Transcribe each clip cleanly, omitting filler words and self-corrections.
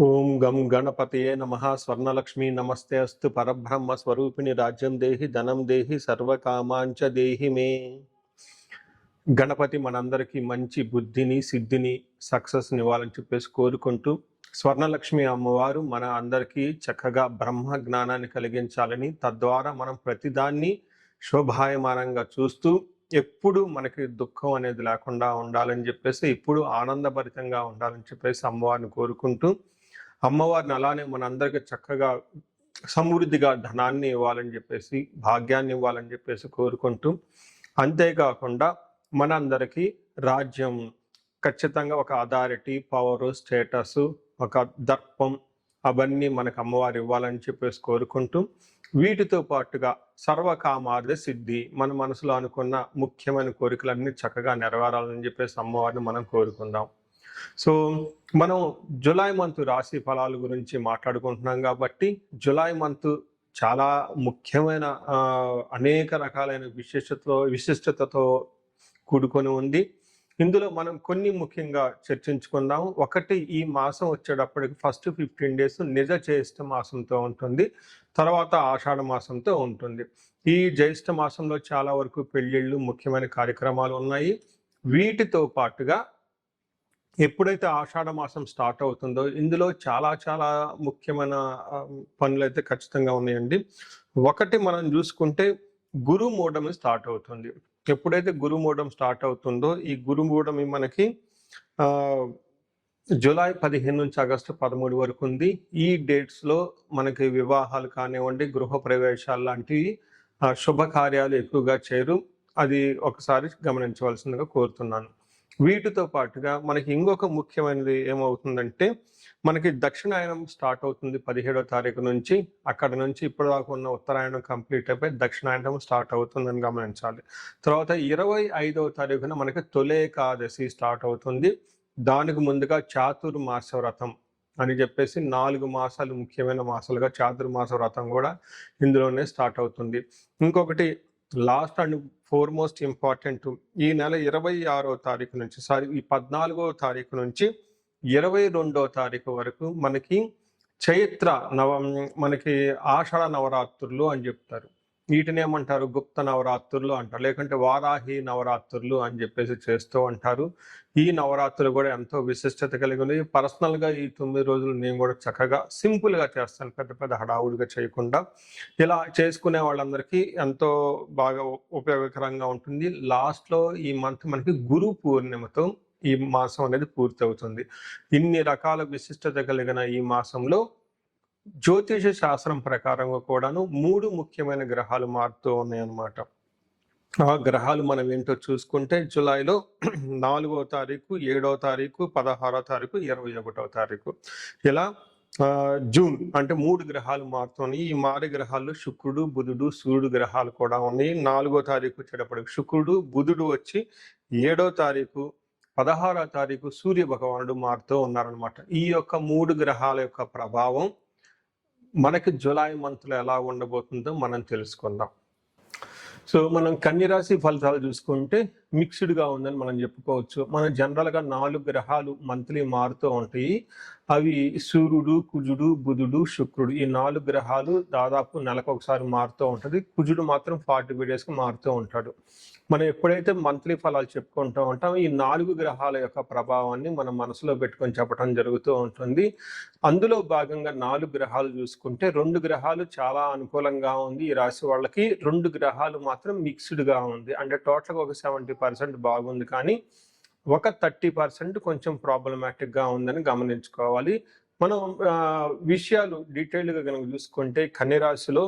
ఓం గం గణపతయే నమః. స్వర్ణలక్ష్మీ నమస్తే అస్తు. పరబ్రహ్మ స్వరూపిణి రాజ్యం దేహి ధనం దేహి సర్వకామాంచ దేహి మే. గణపతి మనందరికీ మంచి బుద్ధిని సిద్ధిని సక్సెస్ని ఇవ్వాలని చెప్పేసి కోరుకుంటూ, స్వర్ణలక్ష్మి అమ్మవారు మన అందరికీ చక్కగా బ్రహ్మ జ్ఞానాన్ని కలిగించాలని, తద్వారా మనం ప్రతిదాన్ని శోభాయమానంగా చూస్తూ ఎప్పుడు మనకి దుఃఖం అనేది లేకుండా ఉండాలని చెప్పేసి, ఇప్పుడు ఆనందభరితంగా ఉండాలని చెప్పేసి అమ్మవారిని కోరుకుంటూ, అమ్మవారిని అలానే మనందరికీ చక్కగా సమృద్ధిగా ధనాన్ని ఇవ్వాలని చెప్పేసి, భాగ్యాన్ని ఇవ్వాలని చెప్పేసి కోరుకుంటూ, అంతేకాకుండా మనందరికీ రాజ్యం ఖచ్చితంగా ఒక అథారిటీ, పవరు, స్టేటస్, ఒక దర్పం అవన్నీ మనకు అమ్మవారు ఇవ్వాలని చెప్పేసి కోరుకుంటూ, వీటితో పాటుగా సర్వకామార్థ సిద్ధి, మన మనసులో అనుకున్న ముఖ్యమైన కోరికలన్నీ చక్కగా నెరవేరాలని చెప్పేసి అమ్మవారిని మనం కోరుకుందాం. సో మనం జులై మంత్ రాశి ఫలాల గురించి మాట్లాడుకుంటున్నాం కాబట్టి, జులై మంత్ చాలా ముఖ్యమైన అనేక రకాలైన విశిష్టతతో కూడుకొని ఉంది. ఇందులో మనం కొన్ని ముఖ్యంగా చర్చించుకుందాం. ఒకటి, ఈ మాసం వచ్చేటప్పటికి ఫస్ట్ 15 డేస్ నిజ జ్యేష్ఠ మాసంతో ఉంటుంది, తర్వాత ఆషాఢ మాసంతో ఉంటుంది. ఈ జ్యేష్ఠ మాసంలో చాలా వరకు పెళ్ళిళ్ళు, ముఖ్యమైన కార్యక్రమాలు ఉన్నాయి. వీటితో పాటుగా ఎప్పుడైతే ఆషాఢ మాసం స్టార్ట్ అవుతుందో, ఇందులో చాలా చాలా ముఖ్యమైన పనులు అయితే ఖచ్చితంగా ఉన్నాయండి. ఒకటి మనం చూసుకుంటే గురుమూఢమి స్టార్ట్ అవుతుంది. ఎప్పుడైతే గురుమూఢం స్టార్ట్ అవుతుందో, ఈ గురుమూఢమి మనకి జూలై 15 నుంచి ఆగస్టు 13 వరకు ఉంది. ఈ డేట్స్లో మనకి వివాహాలు కానివ్వండి, గృహ ప్రవేశాలు లాంటివి శుభకార్యాలు ఎక్కువగా చేయరు. అది ఒకసారి గమనించవలసిందిగా కోరుతున్నాను. వీటితో పాటుగా మనకి ఇంకొక ముఖ్యమైనది ఏమవుతుందంటే, మనకి దక్షిణాయనం స్టార్ట్ అవుతుంది 17వ తారీఖు నుంచి. అక్కడ నుంచి ఇప్పటిదాకా ఉన్న ఉత్తరాయణం కంప్లీట్ అయిపోయి దక్షిణాయనం స్టార్ట్ అవుతుందని గమనించాలి. తర్వాత 25వ తారీఖున మనకి తొలేకాదశి స్టార్ట్ అవుతుంది. దానికి ముందుగా చాతుర్మాస వ్రతం అని చెప్పేసి 4 మాసాలు ముఖ్యమైన మాసాలుగా చాతుర్మాస వ్రతం కూడా ఇందులోనే స్టార్ట్ అవుతుంది. ఇంకొకటి లాస్ట్ అండ్ ఫోర్మోస్ట్ ఇంపార్టెంట్, ఈ నెల 26వ తారీఖు నుంచి ఈ 14వ తారీఖు నుంచి 22వ తారీఖు వరకు మనకి చైత్ర మనకి ఆషాఢ నవరాత్రులు అని చెప్తారు. వీటిని ఏమంటారు? గుప్త నవరాత్రులు అంటారు, లేకుంటే వారాహి నవరాత్రులు అని చెప్పేసి చేస్తూ అంటారు. ఈ నవరాత్రులు కూడా ఎంతో విశిష్టత కలిగి ఉంది. పర్సనల్గా ఈ 9 రోజులు నేను కూడా చక్కగా సింపుల్గా చేస్తాను, పెద్ద పెద్ద హడావుడిగా చేయకుండా. ఇలా చేసుకునే వాళ్ళందరికీ ఎంతో బాగా ఉపయోగకరంగా ఉంటుంది. లాస్ట్లో ఈ మంత్ మనకి గురు పూర్ణిమతో ఈ మాసం అనేది పూర్తి అవుతుంది. ఇన్ని రకాల విశిష్టత కలిగిన ఈ మాసంలో జ్యోతిష శాస్త్రం ప్రకారంగా కూడాను 3 ముఖ్యమైన గ్రహాలు మారుతూ ఉన్నాయన్నమాట. ఆ గ్రహాలు మనం ఏంటో చూసుకుంటే, జూలైలో 4వ తారీఖు, 7వ తారీఖు, 16వ తారీఖు, 21వ తారీఖు, ఇలా జూన్ అంటే 3 గ్రహాలు మారుతున్నాయి. ఈ మారే గ్రహాల్లో శుక్రుడు, బుధుడు, సూర్యుడు గ్రహాలు కూడా ఉన్నాయి. 4వ తారీఖు వచ్చేటప్పటికి శుక్రుడు, బుధుడు వచ్చి 7వ తారీఖు, 16వ తారీఖు సూర్య భగవానుడు మారుతూ ఉన్నారనమాట. ఈ యొక్క 3 గ్రహాల యొక్క ప్రభావం మనకి జూలై మంత్లో ఎలా ఉండబోతుందో మనం తెలుసుకుందాం. సో మనం కన్యరాశి ఫలితాలు చూసుకుంటే మిక్స్డ్గా ఉందని మనం చెప్పుకోవచ్చు. మనం జనరల్గా 4 గ్రహాలు మంత్లీ మారుతూ ఉంటాయి. అవి సూర్యుడు, కుజుడు, బుధుడు, శుక్రుడు. ఈ 4 గ్రహాలు దాదాపు నెలకు ఒకసారి మారుతూ ఉంటుంది. కుజుడు మాత్రం 45 డేస్కి మారుతూ ఉంటాడు. మనం ఎప్పుడైతే మంత్లీ ఫలాలు చెప్పుకుంటూ ఉంటాం, ఈ 4 గ్రహాల యొక్క ప్రభావాన్ని మనం మనసులో పెట్టుకొని చెప్పడం జరుగుతూ ఉంటుంది. అందులో భాగంగా 4 గ్రహాలు చూసుకుంటే 2 గ్రహాలు చాలా అనుకూలంగా ఉంది ఈ రాశి వాళ్ళకి, 2 గ్రహాలు మాత్రం మిక్స్డ్గా ఉంది. అంటే టోటల్గా ఒక 70% బాగుంది, కానీ ఒక 30% కొంచెం ప్రాబ్లమాటిక్గా ఉందని గమనించుకోవాలి. మనం విషయాలు డీటెయిల్గా కనుక చూసుకుంటే, కన్యరాశిలో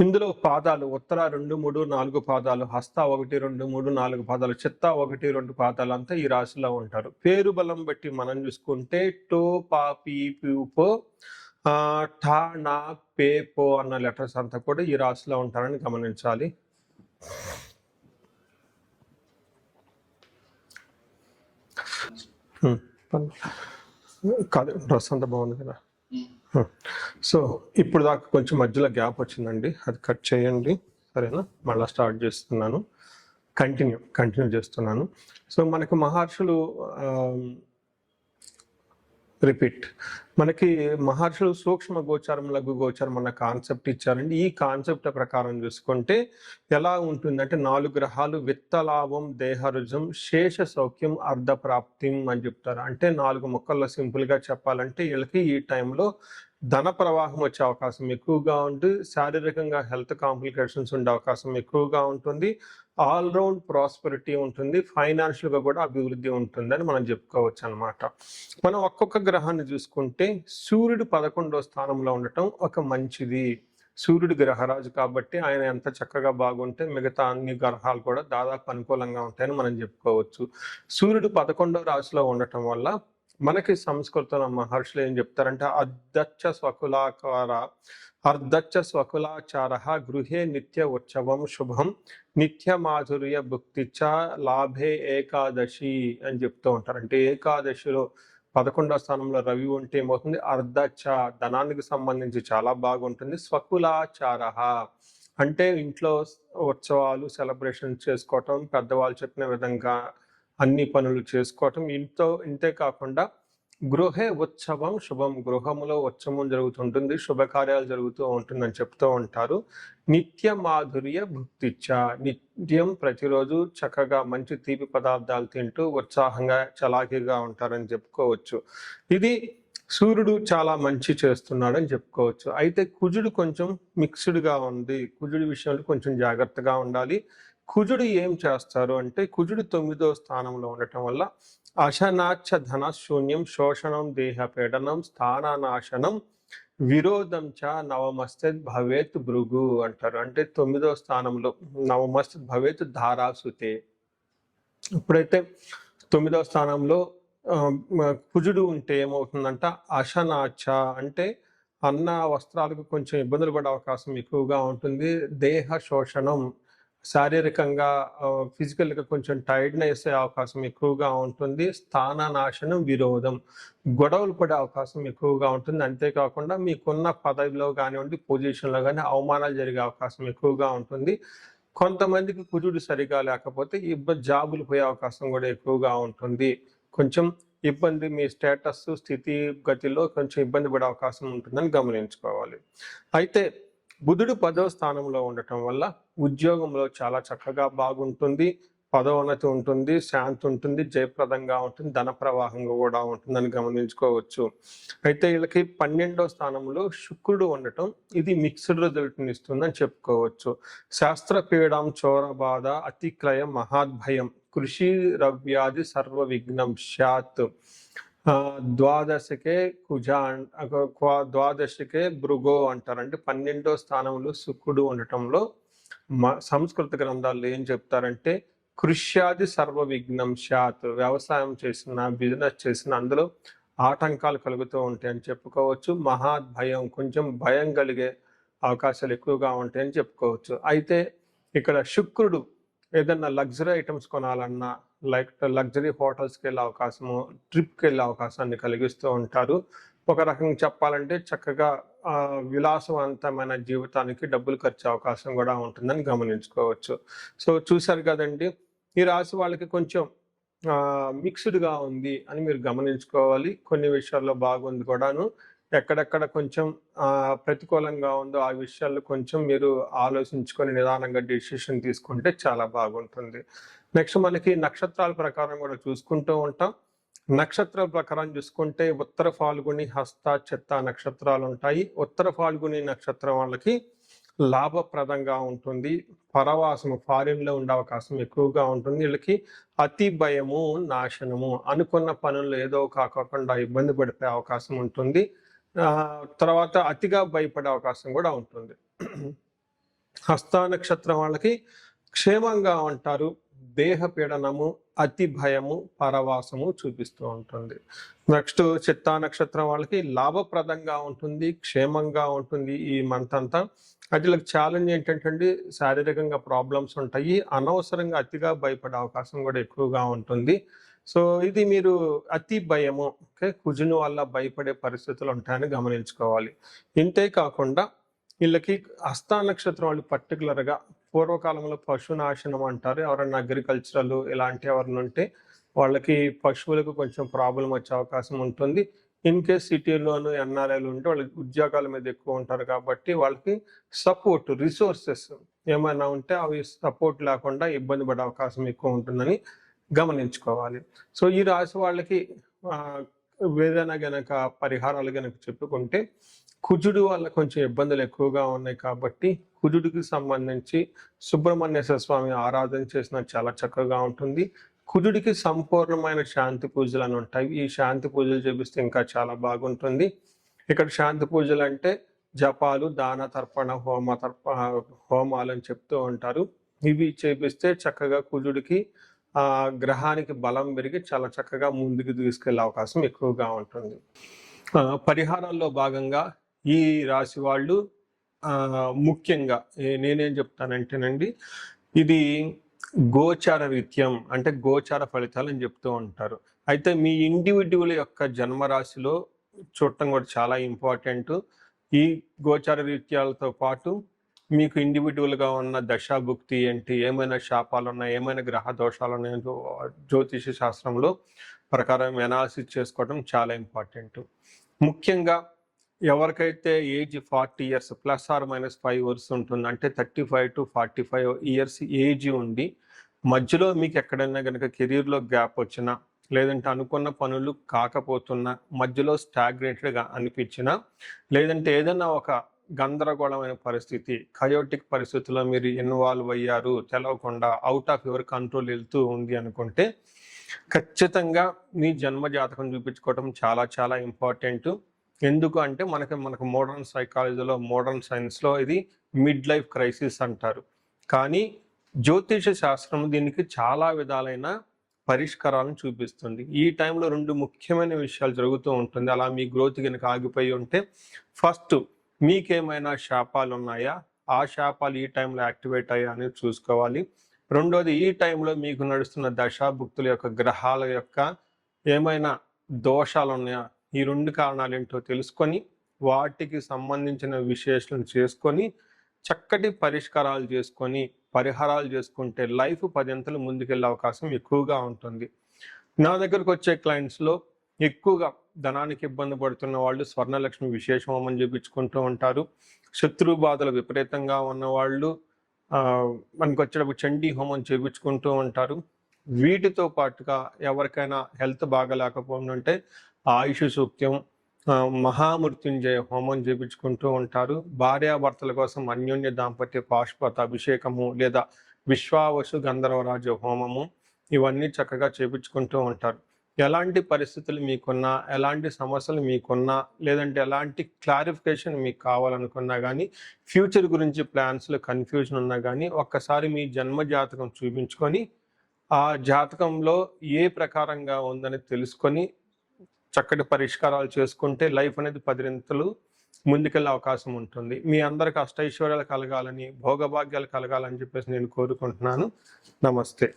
ఇందులో పాదాలు ఉత్తర 2, 3, 4 పాదాలు, హస్త 1, 2, 3, 4 పాదాలు, చిత్త 1, 2 పాదాలు అంతా ఈ రాశిలో ఉంటారు. పేరు బలం బట్టి మనం చూసుకుంటే టో, పా, పీ, పూ, పో, ఠా, నా, పే, పో అన్న లెటర్స్ అంతా కూడా ఈ రాశిలో ఉంటారని గమనించాలి. కాదు, డ్రెస్ అంతా బాగుంది కదా. సో ఇప్పుడు దాకా కొంచెం మధ్యలో గ్యాప్ వచ్చిందండి, అది కట్ చేయండి, సరేనా? మళ్ళీ స్టార్ట్ చేస్తున్నాను, కంటిన్యూ చేస్తున్నాను. సో మనకు మహర్షులు రిపీట్. మనకి మహర్షులు సూక్ష్మ గోచారం, లఘు గోచారం అన్న కాన్సెప్ట్ ఇచ్చారండి. ఈ కాన్సెప్ట్ ప్రకారం చూసుకుంటే ఎలా ఉంటుందంటే 4 గ్రహాలు విత్తలాభం, దేహరుజం, శేష సౌఖ్యం, అర్ధప్రాప్తిం అని చెప్తారు. అంటే 4 ముక్కల్లో సింపుల్గా చెప్పాలంటే వీళ్ళకి ఈ టైంలో ధన ప్రవాహం వచ్చే అవకాశం ఎక్కువగా ఉంది, శారీరకంగా హెల్త్ కాంప్లికేషన్స్ ఉండే అవకాశం ఎక్కువగా ఉంటుంది, ఆల్రౌండ్ ప్రాస్పెరిటీ ఉంటుంది, ఫైనాన్షియల్గా కూడా అభివృద్ధి ఉంటుందని మనం చెప్పుకోవచ్చు అనమాట. మనం ఒక్కొక్క గ్రహాన్ని చూసుకుంటే సూర్యుడు 11వ స్థానంలో ఉండటం ఒక మంచిది. సూర్యుడు గ్రహరాజు కాబట్టి ఆయన ఎంత చక్కగా బాగుంటే మిగతా అన్ని గ్రహాలు కూడా దాదాపు అనుకూలంగా ఉంటాయని మనం చెప్పుకోవచ్చు. సూర్యుడు 11వ రాశిలో ఉండటం వల్ల మనకి సంస్కృతంలో మహర్షులు ఏం చెప్తారంటే అర్ధచ్చ స్వకులాచార గృహే నిత్య ఉత్సవం శుభం నిత్య మాధుర్య భుక్తిచ్చ లాభే ఏకాదశి అని చెప్తూ ఉంటారు. అంటే ఏకాదశిలో 11వ స్థానంలో రవి ఉంటే ఏమవుతుంది, అర్ధచ్చ ధనానికి సంబంధించి చాలా బాగుంటుంది. స్వకులాచార అంటే ఇంట్లో ఉత్సవాలు సెలబ్రేషన్ చేసుకోవటం, పెద్దవాళ్ళు చెప్పిన విధంగా అన్ని పనులు చేసుకోవటం, ఇంతే కాకుండా గృహే ఉత్సవం శుభం, గృహములో ఉత్సవం జరుగుతుంటుంది, శుభకార్యాలు జరుగుతూ ఉంటుందని చెప్తూ ఉంటారు. నిత్య మాధుర్య భుక్తిచ్చ, నిత్యం ప్రతిరోజు చక్కగా మంచి తీపి పదార్థాలు తింటూ ఉత్సాహంగా చలాకీగా ఉంటారని చెప్పుకోవచ్చు. ఇది సూర్యుడు చాలా మంచి చేస్తున్నాడని చెప్పుకోవచ్చు. అయితే కుజుడు కొంచెం మిక్స్డ్గా ఉంది. కుజుడి విషయంలో కొంచెం జాగ్రత్తగా ఉండాలి. కుజుడు ఏం చేస్తారు అంటే కుజుడు 9వ స్థానంలో ఉండటం వల్ల అశనాచ ధన శూన్యం, శోషణం, దేహ పీడనం, స్థాననాశనం, విరోధం చ నవమస్తద్ భవేత్ భృగు అంటారు. అంటే 9వ స్థానంలో నవమస్తద్ భవేత్ ధారాసుతే. ఇప్పుడైతే 9వ స్థానంలో కుజుడు ఉంటే ఏమవుతుందంట, అశనాచ అంటే అన్న వస్త్రాలకు కొంచెం ఇబ్బందులు పడే అవకాశం ఎక్కువగా ఉంటుంది. దేహ శోషణం, శారీరకంగా ఫిజికల్గా కొంచెం టైర్డ్నెస్ అయ్యే అవకాశం ఎక్కువగా ఉంటుంది. స్థాననాశనం, విరోధం, గొడవలు పడే అవకాశం ఎక్కువగా ఉంటుంది. అంతేకాకుండా మీకున్న పదవిలో కానివ్వండి, పొజిషన్లో కానీ అవమానాలు జరిగే అవకాశం ఎక్కువగా ఉంటుంది. కొంతమందికి కుజుడు సరిగా లేకపోతే జాబులు పోయే అవకాశం కూడా ఎక్కువగా ఉంటుంది. కొంచెం ఇబ్బంది, మీ స్టేటస్ స్థితి గతిలో కొంచెం ఇబ్బంది పడే అవకాశం ఉంటుందని గమనించుకోవాలి. అయితే బుధుడు 10వ స్థానంలో ఉండటం వల్ల ఉద్యోగంలో చాలా చక్కగా బాగుంటుంది, పదోన్నతి ఉంటుంది, శాంతి ఉంటుంది, జయప్రదంగా ఉంటుంది, ధన ప్రవాహంగా కూడా ఉంటుందని గమనించుకోవచ్చు. అయితే వీళ్ళకి 12వ స్థానంలో శుక్రుడు ఉండటం ఇది మిక్స్డ్ రిజల్ట్ని ఇస్తుందని చెప్పుకోవచ్చు. శాస్త్రపీడం, చోరబాధ, అతిక్రయం, మహాద్భయం, కృషి రవ్యాధి సర్వ విఘ్నం స్యాత్. ద్వాదశకే ద్వాదశకే భృగో అంటారు. అంటే 12వ స్థానంలో శుక్రుడు ఉండటంలో సంస్కృత గ్రంథాల్లో ఏం చెప్తారంటే కృష్యాది సర్వ విఘ్నం స్యాత్. వ్యవసాయం చేసిన, బిజినెస్ చేసిన అందులో ఆటంకాలు కలుగుతూ ఉంటాయని చెప్పుకోవచ్చు. మహాద్భయం, కొంచెం భయం కలిగే అవకాశాలు ఎక్కువగా ఉంటాయని చెప్పుకోవచ్చు. అయితే ఇక్కడ శుక్రుడు ఏదన్నా లగ్జరీ ఐటమ్స్ కొనాలన్నా, లైక్ లగ్జరీ హోటల్స్కి వెళ్ళే అవకాశము, ట్రిప్కి వెళ్ళే అవకాశాన్ని కలిగిస్తూ ఉంటారు. ఒక రకంగా చెప్పాలంటే చక్కగా విలాసవంతమైన జీవితానికి డబ్బులు ఖర్చు అవకాశం కూడా ఉంటుందని గమనించుకోవచ్చు. సో చూశారు కదండి, ఈ రాశి వాళ్ళకి కొంచెం మిక్స్డ్గా ఉంది అని మీరు గమనించుకోవాలి. కొన్ని విషయాల్లో బాగుంది కూడాను, ఎక్కడెక్కడ కొంచెం ప్రతికూలంగా ఉందో ఆ విషయాల్లో కొంచెం మీరు ఆలోచించుకొని నిదానంగా డెసిషన్ తీసుకుంటే చాలా బాగుంటుంది. నెక్స్ట్ మనకి నక్షత్రాల ప్రకారం కూడా చూసుకుంటూ ఉంటాం. నక్షత్రాల ప్రకారం చూసుకుంటే ఉత్తర ఫాల్గుని, హస్త, చిత్త నక్షత్రాలు ఉంటాయి. ఉత్తర ఫాల్గుని నక్షత్రం వాళ్ళకి లాభప్రదంగా ఉంటుంది. పరవాసము, ఫారిన్లో ఉండే అవకాశం ఎక్కువగా ఉంటుంది. వీళ్ళకి అతి భయము, నాశనము, అనుకున్న పనులు ఏదో కాకుండా ఇబ్బంది పడిపోయే అవకాశం ఉంటుంది. తర్వాత అతిగా భయపడే అవకాశం కూడా ఉంటుంది. హస్త నక్షత్రం వాళ్ళకి క్షేమంగా ఉంటారు. దేహ పీడనము, అతి భయము, పరవాసము చూపిస్తూ ఉంటుంది. నెక్స్ట్ చిత్తా నక్షత్రం వాళ్ళకి లాభప్రదంగా ఉంటుంది, క్షేమంగా ఉంటుంది ఈ మంత్ అంతా. అయితే ఛాలెంజ్ ఏంటంటే శారీరకంగా ప్రాబ్లమ్స్ ఉంటాయి, అనవసరంగా అతిగా భయపడే అవకాశం కూడా ఎక్కువగా ఉంటుంది. సో ఇది మీరు అతి భయము, ఓకే, కుజుని వల్ల భయపడే పరిస్థితులు ఉంటాయని గమనించుకోవాలి. ఇంతే కాకుండా వీళ్ళకి హస్త నక్షత్రం వాళ్ళు పర్టికులర్గా పూర్వకాలంలో పశునాశనం అంటారు. ఎవరైనా అగ్రికల్చరల్ ఇలాంటి ఎవరైనా ఉంటే వాళ్ళకి పశువులకు కొంచెం ప్రాబ్లం వచ్చే అవకాశం ఉంటుంది. ఇన్ కేస్ సిటీలోను ఎన్ఆర్ఐలు ఉంటే వాళ్ళకి ఉద్యోగాల మీద ఎక్కువ ఉంటారు కాబట్టి వాళ్ళకి సపోర్ట్ రిసోర్సెస్ ఏమైనా ఉంటే అవి సపోర్ట్ లేకుండా ఇబ్బంది పడే అవకాశం ఎక్కువ ఉంటుందని గమనించుకోవాలి. సో ఈ రాశి వాళ్ళకి ఏదైనా గనక పరిహారాలు గనక చెప్పుకుంటే కుజుడు వల్ల కొంచెం ఇబ్బందులు ఎక్కువగా ఉన్నాయి కాబట్టి కుజుడికి సంబంధించి సుబ్రహ్మణ్యేశ్వర స్వామి ఆరాధన చేసిన చాలా చక్కగా ఉంటుంది. కుజుడికి సంపూర్ణమైన శాంతి పూజలు అని ఉంటాయి. ఈ శాంతి పూజలు చేపిస్తే ఇంకా చాలా బాగుంటుంది. ఇక్కడ శాంతి పూజలు అంటే జపాలు, దాన తర్పణ, హోమాలు అని చెప్తూ ఉంటారు. ఇవి చేపిస్తే చక్కగా కుజుడికి గ్రహానికి బలం పెరిగి చాలా చక్కగా ముందుకు తీసుకెళ్లే అవకాశం ఎక్కువగా ఉంటుంది. పరిహారాల్లో భాగంగా ఈ రాశి వాళ్ళు ముఖ్యంగా నేనేం చెప్తానంటేనండి, ఇది గోచార రీత్యం అంటే గోచార ఫలితాలు అని చెప్తూ ఉంటారు. అయితే మీ ఇండివిడ్యువల్ యొక్క జన్మరాశిలో చూడటం కూడా చాలా ఇంపార్టెంట్. ఈ గోచార రీత్యాలతో పాటు మీకు ఇండివిడ్యువల్గా ఉన్న దశాభుక్తి ఏంటి, ఏమైనా శాపాలు ఉన్నాయి, ఏమైనా గ్రహ దోషాలు ఉన్నాయో జ్యోతిష శాస్త్రంలో ప్రకారం ఎనాలిసిస్ చేసుకోవడం చాలా ఇంపార్టెంట్. ముఖ్యంగా ఎవరికైతే ఏజ్ 40 years ±5 years ఉంటుంది, అంటే 35 to 45 years ఏజ్ ఉండి మధ్యలో మీకు ఎక్కడైనా కనుక కెరీర్లో గ్యాప్ వచ్చినా, లేదంటే అనుకున్న పనులు కాకపోతున్నా, మధ్యలో స్టాగ్నేటెడ్గా అనిపించినా, లేదంటే ఏదైనా ఒక గందరగోళమైన పరిస్థితి, కయోటిక్ పరిస్థితుల్లో మీరు ఇన్వాల్వ్ అయ్యారు, తెలవకుండా అవుట్ ఆఫ్ యువర్ కంట్రోల్ వెళ్తూ ఉంది అనుకుంటే ఖచ్చితంగా మీ జన్మ జాతకం చూపించుకోవడం చాలా చాలా ఇంపార్టెంట్. ఎందుకు అంటే మనకు మోడర్న్ సైకాలజీలో, మోడర్న్ సైన్స్లో ఇది మిడ్ లైఫ్ క్రైసిస్ అంటారు. కానీ జ్యోతిష శాస్త్రం దీనికి చాలా విధాలైన పరిష్కారాలను చూపిస్తుంది. ఈ టైంలో 2 ముఖ్యమైన విషయాలు జరుగుతూ ఉంటుంది. అలా మీ గ్రోత్ కనుక ఆగిపోయి ఉంటే, ఫస్ట్ మీకేమైనా శాపాలు ఉన్నాయా, ఆ శాపాలు ఈ టైంలో యాక్టివేట్ అయ్యా అనేది చూసుకోవాలి. రెండోది, ఈ టైంలో మీకు నడుస్తున్న దశాభుక్తుల యొక్క గ్రహాల యొక్క ఏమైనా దోషాలు ఉన్నాయా, ఈ 2 కారణాలు ఏంటో తెలుసుకొని వాటికి సంబంధించిన విశ్లేషణ చేసుకొని చక్కటి పరిష్కారాలు చేసుకొని పరిహారాలు చేసుకుంటే లైఫ్ 10 అంతలు ముందుకెళ్ళే అవకాశం ఎక్కువగా ఉంటుంది. నా దగ్గరకు వచ్చే క్లయింట్స్లో ఎక్కువగా ధనానికి ఇబ్బంది పడుతున్న వాళ్ళు స్వర్ణలక్ష్మి విశేష హోమం చేయించుకుంటూ ఉంటారు. శత్రు బాధలు విపరీతంగా ఉన్న వాళ్ళు మనకు వచ్చేటప్పుడు చండీ హోమం చేయించుకుంటూ ఉంటారు. వీటితో పాటుగా ఎవరికైనా హెల్త్ బాగలేకపోతుంటే ఆయుష్ సూక్త్యం, మహామృత్యుంజయ హోమం చేయించుకుంటూ ఉంటారు. భార్యాభర్తల కోసం అన్యోన్య దాంపత్య పాశుపత అభిషేకము లేదా విశ్వావసు గంధర్వరాజ హోమము ఇవన్నీ చక్కగా చేయించుకుంటూ ఉంటారు. ఎలాంటి పరిస్థితులు మీకున్నా, ఎలాంటి సమస్యలు మీకున్నా, లేదంటే ఎలాంటి క్లారిఫికేషన్ మీకు కావాలనుకున్నా కానీ, ఫ్యూచర్ గురించి ప్లాన్స్లో కన్ఫ్యూజన్ ఉన్నా కానీ ఒక్కసారి మీ జన్మ జాతకం చూపించుకొని ఆ జాతకంలో ఏ ప్రకారంగా ఉందని తెలుసుకొని చక్కటి పరిష్కారాలు చేసుకుంటే లైఫ్ అనేది 10 అంతలు ముందుకెళ్ళే అవకాశం ఉంటుంది. మీ అందరికి అష్టైశ్వర్యాలు కలగాలని, భోగభాగ్యాలు కలగాలని చెప్పేసి నేను కోరుకుంటున్నాను. నమస్తే.